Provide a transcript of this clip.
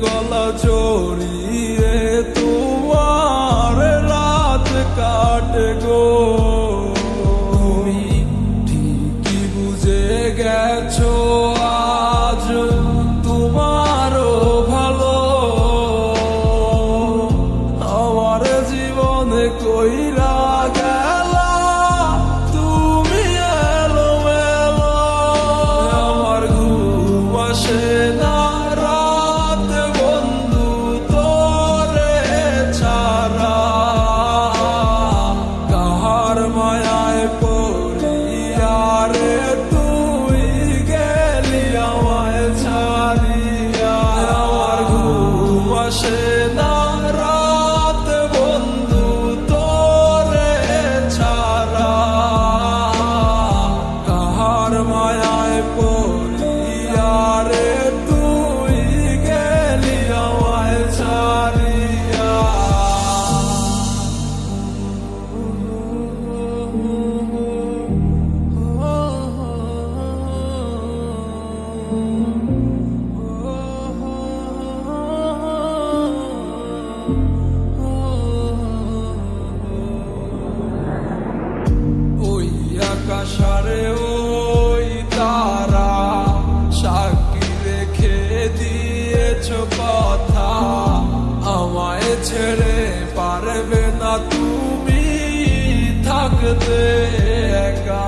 গলা জড়িয়ে তোমার রাত কাটে গো, তুমি ঠিকই বুঝে গেছো আজ তোমারও ভালো আমার জীবনে কইরা গেলা তুমি এলোমেলো। আমার ঘুম আসে না রাত বন্ধু তোরে ছাড়া কাহার মায়ায় পড়িয়া রে তুই গেলি আমায় ছাড়িয়া। আকাশারে ওই তারা সাক্ষী রেখে দিয়েছ কথা, আমায় ছেড়ে পারবে না তুমি থাকতে একা।